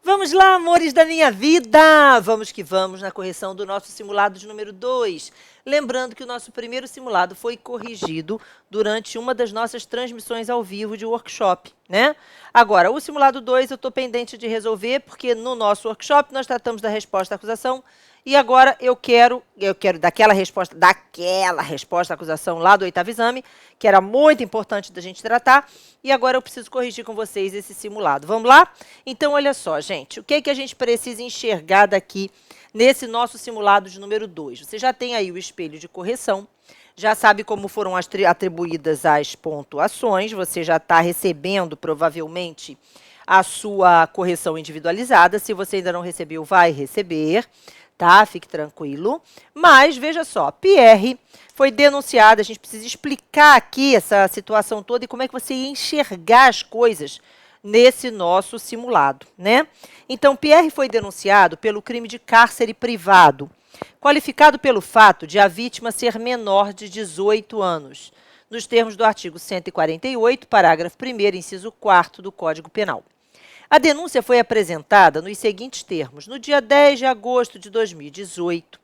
Vamos lá, amores da minha vida! Vamos que vamos na correção do nosso simulado de número 2. Lembrando que o nosso primeiro simulado foi corrigido durante uma das nossas transmissões ao vivo de workshop, né? Agora, o simulado 2 eu estou pendente de resolver, porque no nosso workshop nós tratamos da resposta à acusação, e agora eu quero daquela resposta à acusação lá do oitavo exame, que era muito importante da gente tratar, e agora eu preciso corrigir com vocês esse simulado. Vamos lá? Então, olha só, gente, o que é que a gente precisa enxergar daqui nesse nosso simulado de número 2? Você já tem aí o espelho de correção, já sabe como foram atribuídas as pontuações, você já está recebendo, provavelmente, a sua correção individualizada. Se você ainda não recebeu, vai receber, tá? Fique tranquilo. Mas, veja só, Pierre foi denunciada, a gente precisa explicar aqui essa situação toda e como é que você ia enxergar as coisas nesse nosso simulado, né? Então, Pierre foi denunciado pelo crime de cárcere privado, qualificado pelo fato de a vítima ser menor de 18 anos, nos termos do artigo 148, parágrafo 1º, inciso 4º do Código Penal. A denúncia foi apresentada nos seguintes termos. No dia 10 de agosto de 2018,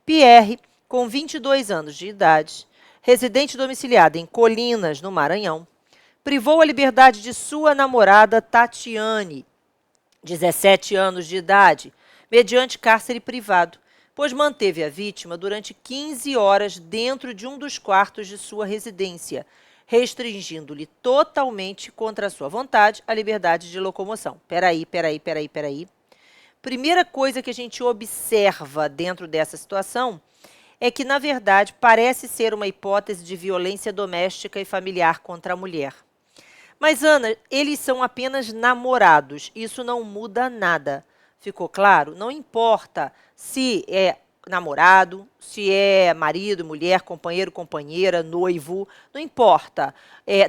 Pierre, com 22 anos de idade, residente domiciliado em Colinas, no Maranhão, privou a liberdade de sua namorada Tatiane, 17 anos de idade, mediante cárcere privado, pois manteve a vítima durante 15 horas dentro de um dos quartos de sua residência, restringindo-lhe totalmente, contra a sua vontade, a liberdade de locomoção. Peraí. Primeira coisa que a gente observa dentro dessa situação é que, na verdade, parece ser uma hipótese de violência doméstica e familiar contra a mulher. Mas, Ana, eles são apenas namorados, isso não muda nada. Ficou claro? Não importa se é namorado, se é marido, mulher, companheiro, companheira, noivo, não importa.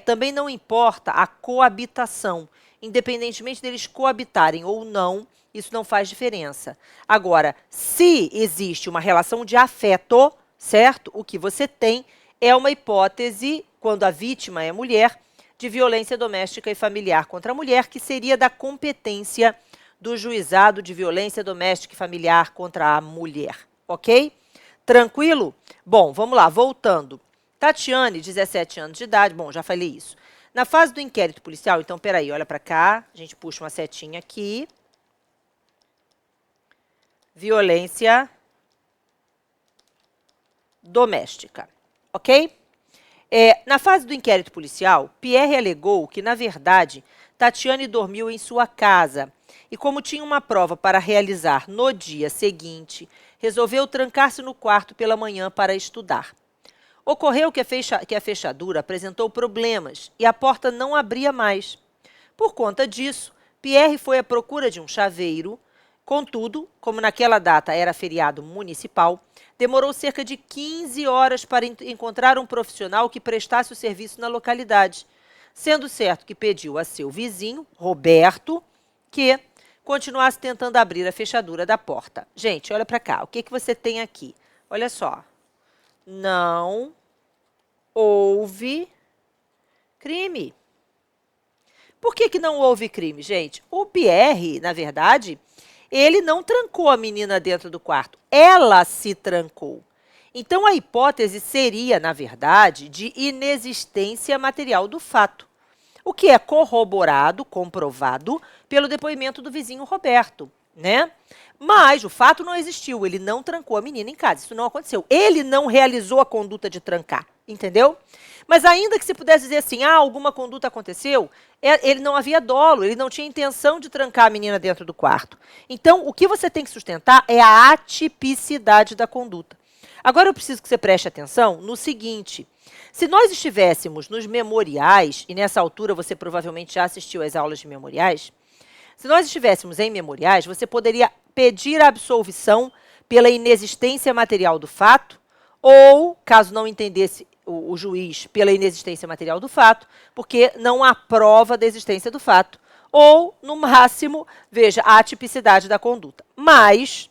Também não importa a coabitação. Independentemente deles coabitarem ou não, isso não faz diferença. Agora, se existe uma relação de afeto, certo? O que você tem é uma hipótese, quando a vítima é mulher, de violência doméstica e familiar contra a mulher, que seria da competência do juizado de violência doméstica e familiar contra a mulher. Ok? Tranquilo? Bom, vamos lá, voltando. Tatiane, 17 anos de idade, bom, já falei isso. Na fase do inquérito policial, então, peraí, olha para cá, a gente puxa uma setinha aqui. Violência doméstica, ok? Na fase do inquérito policial, Pierre alegou que, na verdade, Tatiane dormiu em sua casa e, como tinha uma prova para realizar no dia seguinte, resolveu trancar-se no quarto pela manhã para estudar. Ocorreu que a fechadura apresentou problemas e a porta não abria mais. Por conta disso, Pierre foi à procura de um chaveiro. Contudo, como naquela data era feriado municipal, demorou cerca de 15 horas para encontrar um profissional que prestasse o serviço na localidade, sendo certo que pediu a seu vizinho, Roberto, que continuasse tentando abrir a fechadura da porta. Gente, olha para cá, o que você tem aqui? Olha só. Não houve crime. Por que não houve crime, gente? O Pierre, na verdade, ele não trancou a menina dentro do quarto. Ela se trancou. Então, a hipótese seria, na verdade, de inexistência material do fato, o que é corroborado, comprovado, pelo depoimento do vizinho Roberto, né? Mas o fato não existiu, ele não trancou a menina em casa, isso não aconteceu. Ele não realizou a conduta de trancar, entendeu? Mas ainda que se pudesse dizer assim, alguma conduta aconteceu, ele não havia dolo, ele não tinha intenção de trancar a menina dentro do quarto. Então, o que você tem que sustentar é a atipicidade da conduta. Agora eu preciso que você preste atenção no seguinte: se nós estivéssemos nos memoriais, e nessa altura você provavelmente já assistiu às aulas de memoriais, se nós estivéssemos em memoriais, você poderia pedir a absolvição pela inexistência material do fato, ou, caso não entendesse o juiz, pela inexistência material do fato, porque não há prova da existência do fato, ou, no máximo, veja, a atipicidade da conduta. Mas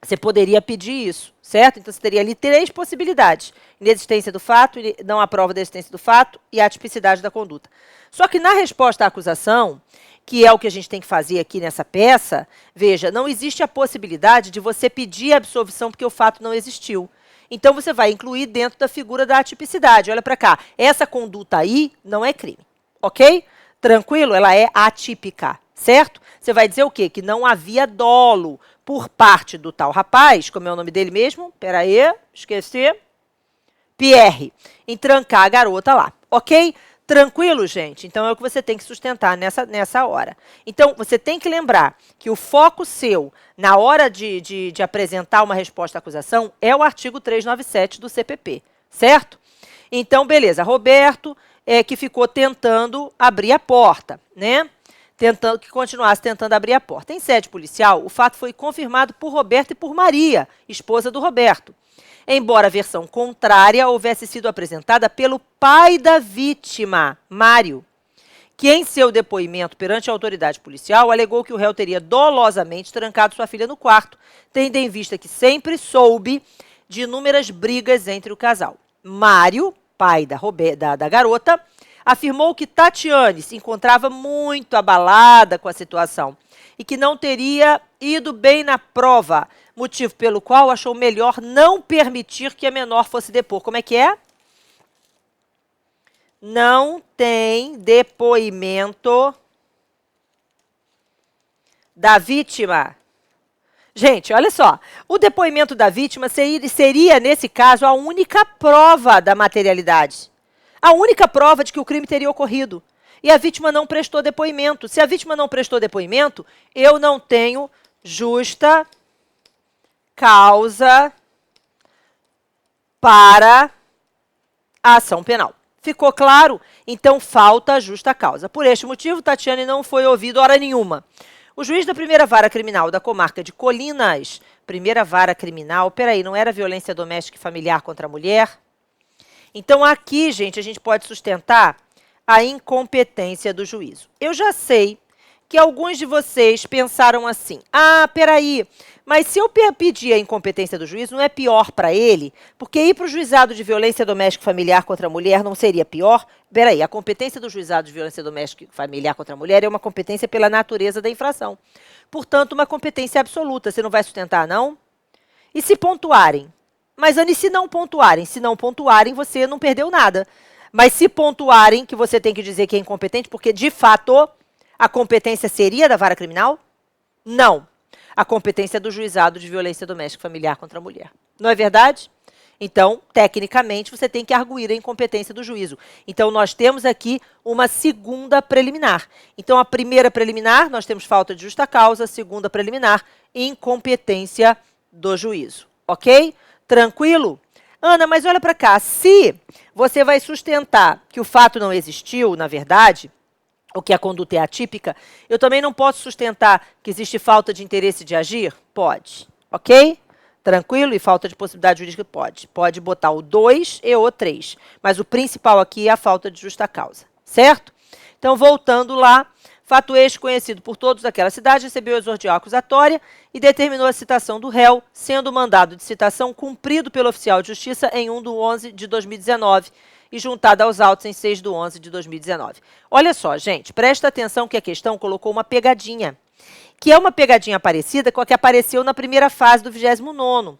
Você poderia pedir isso, certo? Então, você teria ali 3 possibilidades. Inexistência do fato, não há prova da existência do fato e a atipicidade da conduta. Só que na resposta à acusação, que é o que a gente tem que fazer aqui nessa peça, veja, não existe a possibilidade de você pedir a absolvição porque o fato não existiu. Então, você vai incluir dentro da figura da atipicidade. Olha para cá, essa conduta aí não é crime, ok? Tranquilo? Ela é atípica, certo? Você vai dizer o quê? Que não havia dolo por parte do tal rapaz, como é o nome dele mesmo? Peraí, esqueci. Pierre, em trancar a garota lá, ok? Tranquilo, gente? Então, é o que você tem que sustentar nessa hora. Então, você tem que lembrar que o foco seu, na hora de apresentar uma resposta à acusação, é o artigo 397 do CPP, certo? Então, beleza. Roberto, que ficou tentando abrir a porta, né? Que continuasse tentando abrir a porta. Em sede policial, o fato foi confirmado por Roberto e por Maria, esposa do Roberto. Embora a versão contrária houvesse sido apresentada pelo pai da vítima, Mário, que em seu depoimento perante a autoridade policial alegou que o réu teria dolosamente trancado sua filha no quarto, tendo em vista que sempre soube de inúmeras brigas entre o casal. Mário, pai da garota, afirmou que Tatiane se encontrava muito abalada com a situação e que não teria ido bem na prova, motivo pelo qual achou melhor não permitir que a menor fosse depor. Como é que é? Não tem depoimento da vítima. Gente, olha só, o depoimento da vítima seria, nesse caso, a única prova da materialidade. A única prova de que o crime teria ocorrido. E a vítima não prestou depoimento. Se a vítima não prestou depoimento, eu não tenho justa causa para a ação penal. Ficou claro? Então, falta a justa causa. Por este motivo, Tatiane não foi ouvida hora nenhuma. O juiz da primeira vara criminal da comarca de Colinas, primeira vara criminal, peraí, não era violência doméstica e familiar contra a mulher? Então, aqui, gente, a gente pode sustentar a incompetência do juízo. Eu já sei que alguns de vocês pensaram assim, peraí, mas se eu pedir a incompetência do juiz, não é pior para ele? Porque ir para o juizado de violência doméstica e familiar contra a mulher não seria pior? Peraí, a competência do juizado de violência doméstica e familiar contra a mulher é uma competência pela natureza da infração. Portanto, uma competência absoluta. Você não vai sustentar, não? E se pontuarem? Mas, Anne, se não pontuarem, você não perdeu nada. Mas se pontuarem, que você tem que dizer que é incompetente, porque, de fato, a competência seria da vara criminal? Não. A competência é do juizado de violência doméstica e familiar contra a mulher. Não é verdade? Então, tecnicamente, você tem que arguir a incompetência do juízo. Então, nós temos aqui uma segunda preliminar. Então, a primeira preliminar, nós temos falta de justa causa. A segunda preliminar, incompetência do juízo. Ok? Tranquilo? Ana, mas olha para cá. Se você vai sustentar que o fato não existiu, na verdade, ou que a conduta é atípica, eu também não posso sustentar que existe falta de interesse de agir? Pode. Ok? Tranquilo? E falta de possibilidade jurídica? Pode. Pode botar o 2 e o 3. Mas o principal aqui é a falta de justa causa. Certo? Então, voltando lá, fato este conhecido por todos daquela cidade, recebeu exordial acusatória e determinou a citação do réu, sendo o mandado de citação cumprido pelo oficial de justiça em 1/11 de 2019 e juntado aos autos em 6/11 de 2019. Olha só, gente, presta atenção que a questão colocou uma pegadinha, que é uma pegadinha parecida com a que apareceu na primeira fase do 29º.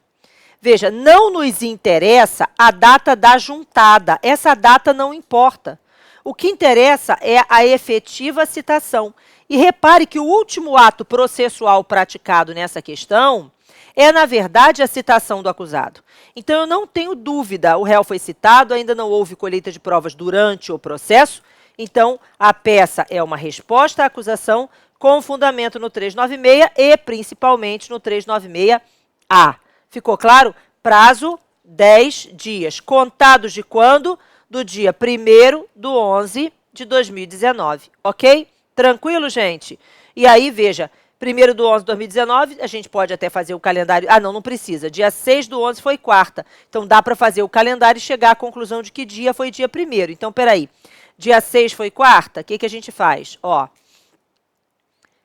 Veja, não nos interessa a data da juntada, essa data não importa. O que interessa é a efetiva citação. E repare que o último ato processual praticado nessa questão é, na verdade, a citação do acusado. Então, eu não tenho dúvida, o réu foi citado, ainda não houve colheita de provas durante o processo, então, a peça é uma resposta à acusação com fundamento no 396 e, principalmente, no 396-A. Ficou claro? Prazo, 10 dias. Contados de quando? Do dia 1º/11 de 2019, ok? Tranquilo, gente? E aí, veja, 1º/11 de 2019, a gente pode até fazer o calendário... não precisa. Dia 6/11 foi quarta. Então, dá para fazer o calendário e chegar à conclusão de que dia foi dia 1º. Então, peraí. Dia 6 foi quarta? O que, que a gente faz? Ó,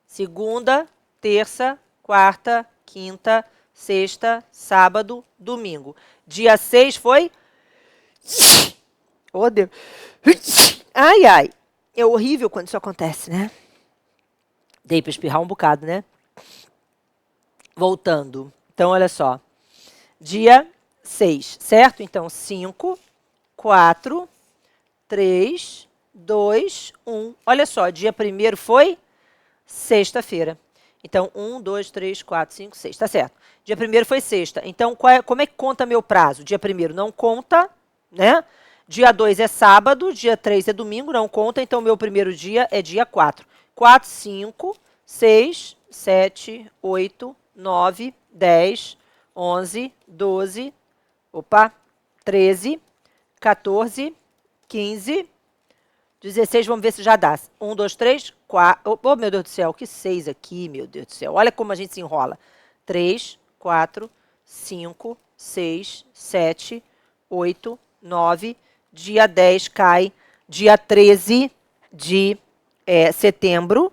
segunda, terça, quarta, quinta, sexta, sábado, domingo. Dia 6 foi... Oh, Deus. Ai, ai. É horrível quando isso acontece, né? Dei para espirrar um bocado, né? Voltando. Então, olha só. Dia 6, certo? Então, 5, 4, 3, 2, 1. Olha só, dia 1º foi sexta-feira. Então, 1, 2, 3, 4, 5, 6. Tá certo. Dia 1º foi sexta. Então, como é que conta meu prazo? Dia 1º não conta, né? Dia 2 é sábado, dia 3 é domingo, não conta. Então, meu primeiro dia é dia 4. 4, 5, 6, 7, 8, 9, 10, 11, 12, 13, 14, 15, 16, vamos ver se já dá. 1, 2, 3, 4. Oh, meu Deus do céu, que 6 aqui, meu Deus do céu. Olha como a gente se enrola. 3, 4, 5, 6, 7, 8, 9. Dia 10 cai. Dia 13 de setembro,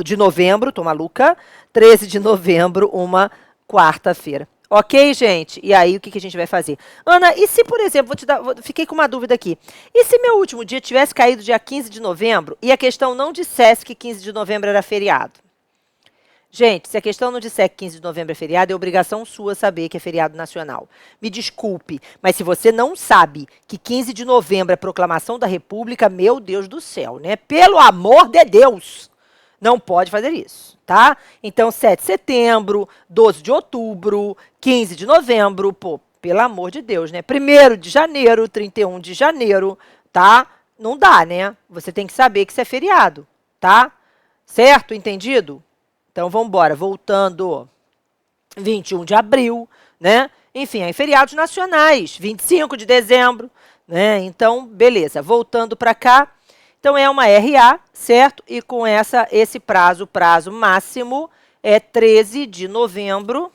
de novembro, tô maluca. 13 de novembro, uma quarta-feira. Ok, gente? E aí, o que a gente vai fazer? Ana, e se, por exemplo, fiquei com uma dúvida aqui. E se meu último dia tivesse caído dia 15 de novembro e a questão não dissesse que 15 de novembro era feriado? Gente, se a questão não disser que 15 de novembro é feriado, é obrigação sua saber que é feriado nacional. Me desculpe, mas se você não sabe que 15 de novembro é proclamação da República, meu Deus do céu, né? Pelo amor de Deus! Não pode fazer isso, tá? Então, 7 de setembro, 12 de outubro, 15 de novembro, pô, pelo amor de Deus, né? 1º de janeiro, 31 de janeiro, tá? Não dá, né? Você tem que saber que isso é feriado, tá? Certo? Entendido? Então, vamos embora. Voltando, 21 de abril, né? Enfim, aí feriados nacionais, 25 de dezembro, né? Então, beleza. Voltando para cá. Então, é uma RA, certo? E com esse prazo máximo é 13 de novembro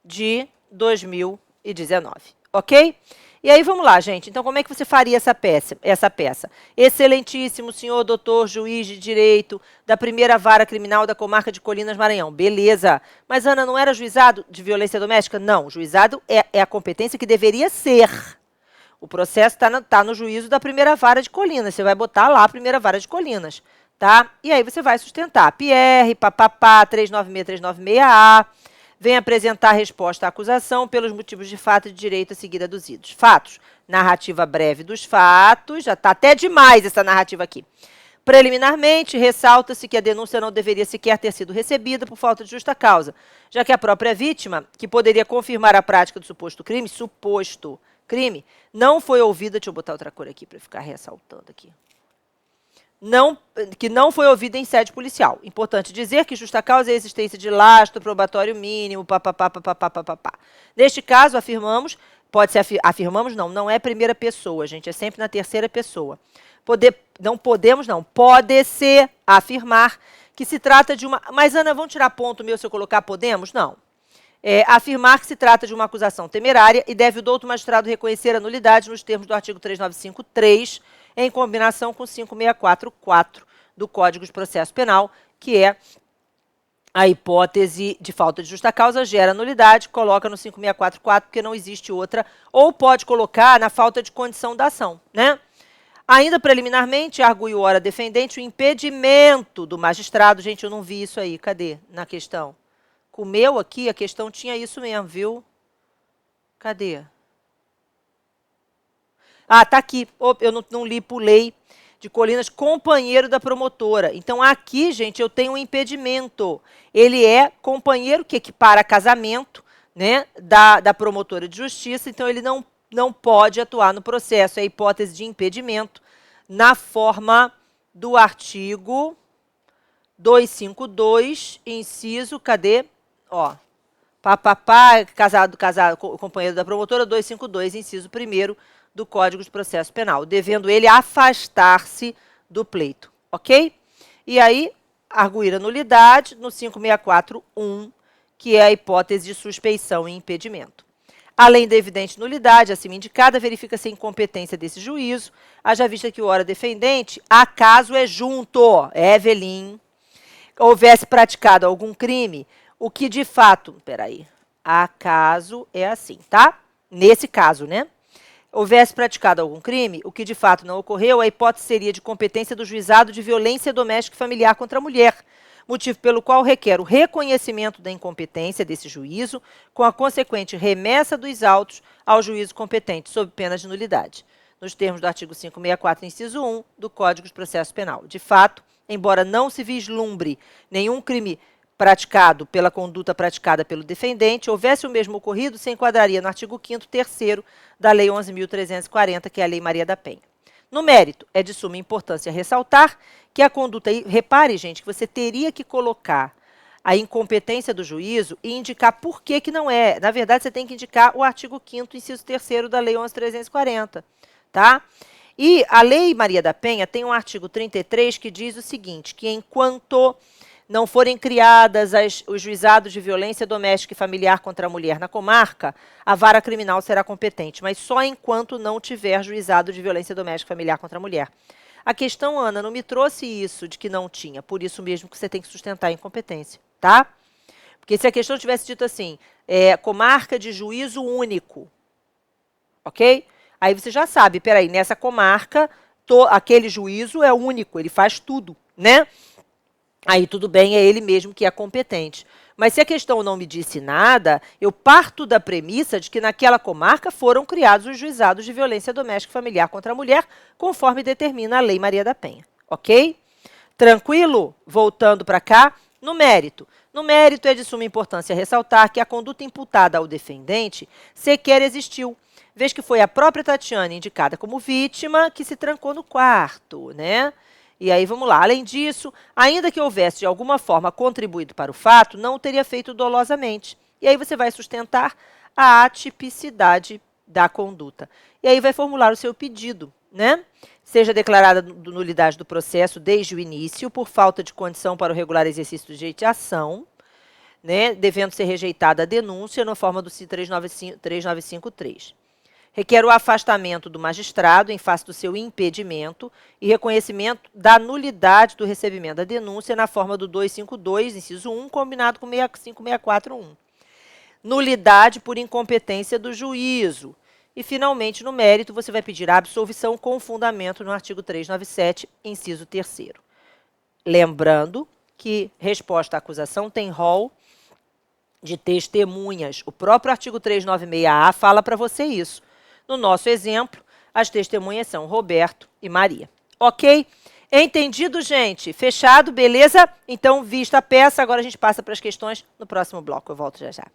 de 2019, ok? E aí, vamos lá, gente. Então, como é que você faria essa peça? Excelentíssimo senhor doutor juiz de direito da primeira vara criminal da comarca de Colinas, Maranhão. Beleza. Mas, Ana, não era juizado de violência doméstica? Não, juizado é a competência que deveria ser. O processo está no juízo da primeira vara de Colinas. Você vai botar lá a primeira vara de Colinas, tá? E aí você vai sustentar. PR, papapá, 396-396A. Vem apresentar a resposta à acusação pelos motivos de fato e de direito a seguir aduzidos. Fatos. Narrativa breve dos fatos. Já está até demais essa narrativa aqui. Preliminarmente, ressalta-se que a denúncia não deveria sequer ter sido recebida por falta de justa causa, já que a própria vítima, que poderia confirmar a prática do suposto crime, não foi ouvida, deixa eu botar outra cor aqui para ficar ressaltando aqui, que não foi ouvida em sede policial. Importante dizer que justa causa é a existência de lastro probatório mínimo, papapá. Neste caso, afirmamos, afirmamos não é primeira pessoa, gente, é sempre na terceira pessoa. Pode-se afirmar que se trata de uma... Mas, Ana, vão tirar ponto meu se eu colocar podemos? Não. Afirmar que se trata de uma acusação temerária e deve o douto magistrado reconhecer a nulidade nos termos do artigo 395-3, em combinação com 564-4 do Código de Processo Penal, que é a hipótese de falta de justa causa, gera nulidade, coloca no 564-4, porque não existe outra, ou pode colocar na falta de condição da ação, né? Ainda preliminarmente, argui o ora defendente o impedimento do magistrado. Gente, eu não vi isso aí, cadê? Na questão. O meu aqui, a questão tinha isso mesmo, viu? Cadê? Ah, tá aqui. Eu não li, pulei. De Colinas, companheiro da promotora. Então, aqui, gente, eu tenho um impedimento. Ele é companheiro que equipara casamento, né, da promotora de justiça. Então, ele não pode atuar no processo. É a hipótese de impedimento na forma do artigo 252, inciso, cadê? Ó, casado, companheiro da promotora, 252, inciso 1º do Código de Processo Penal, devendo ele afastar-se do pleito, ok? E aí, arguir a nulidade no 564-1, que é a hipótese de suspeição e impedimento. Além da evidente nulidade, acima indicada, verifica-se a incompetência desse juízo, haja vista que o ora defendente, acaso é junto, Evelyn, houvesse praticado algum crime o que de fato... Peraí. Acaso é assim, tá? Nesse caso, né? Houvesse praticado algum crime, o que de fato não ocorreu, a hipótese seria de competência do juizado de violência doméstica e familiar contra a mulher, motivo pelo qual requer o reconhecimento da incompetência desse juízo, com a consequente remessa dos autos ao juízo competente, sob pena de nulidade, nos termos do artigo 564, inciso 1 do Código de Processo Penal. De fato, embora não se vislumbre nenhum crime praticado pela conduta praticada pelo defendente, houvesse o mesmo ocorrido, se enquadraria no artigo 5º, 3º da Lei 11.340, que é a Lei Maria da Penha. No mérito, é de suma importância ressaltar que a conduta... Repare, gente, que você teria que colocar a incompetência do juízo e indicar por que que não é. Na verdade, você tem que indicar o artigo 5º, inciso 3º da Lei 11.340, tá? E a Lei Maria da Penha tem um artigo 33 que diz o seguinte, que enquanto não forem criadas os juizados de violência doméstica e familiar contra a mulher na comarca, a vara criminal será competente, mas só enquanto não tiver juizado de violência doméstica e familiar contra a mulher. A questão, Ana, não me trouxe isso de que não tinha, por isso mesmo que você tem que sustentar a incompetência, tá? Porque se a questão tivesse dito assim, comarca de juízo único, ok? Aí você já sabe, peraí, nessa comarca, aquele juízo é único, ele faz tudo, né? Aí tudo bem, é ele mesmo que é competente. Mas se a questão não me disse nada, eu parto da premissa de que naquela comarca foram criados os juizados de violência doméstica e familiar contra a mulher, conforme determina a Lei Maria da Penha. Ok? Tranquilo? Voltando para cá, no mérito. No mérito é de suma importância ressaltar que a conduta imputada ao defendente sequer existiu, vez que foi a própria Tatiane, indicada como vítima, que se trancou no quarto, né? E aí, vamos lá. Além disso, ainda que houvesse de alguma forma contribuído para o fato, não o teria feito dolosamente. E aí você vai sustentar a atipicidade da conduta. E aí vai formular o seu pedido, né? Seja declarada nulidade do processo desde o início, por falta de condição para o regular exercício do direito de ação, né? Devendo ser rejeitada a denúncia na forma do CIN 3953. Requer o afastamento do magistrado em face do seu impedimento e reconhecimento da nulidade do recebimento da denúncia na forma do 252, inciso 1, combinado com 5641. Nulidade por incompetência do juízo. E, finalmente, no mérito, você vai pedir a absolvição com fundamento no artigo 397, inciso 3º. Lembrando que resposta à acusação tem rol de testemunhas. O próprio artigo 396-A fala para você isso. No nosso exemplo, as testemunhas são Roberto e Maria. Ok? Entendido, gente? Fechado, beleza? Então, vista a peça, agora a gente passa para as questões no próximo bloco. Eu volto já já.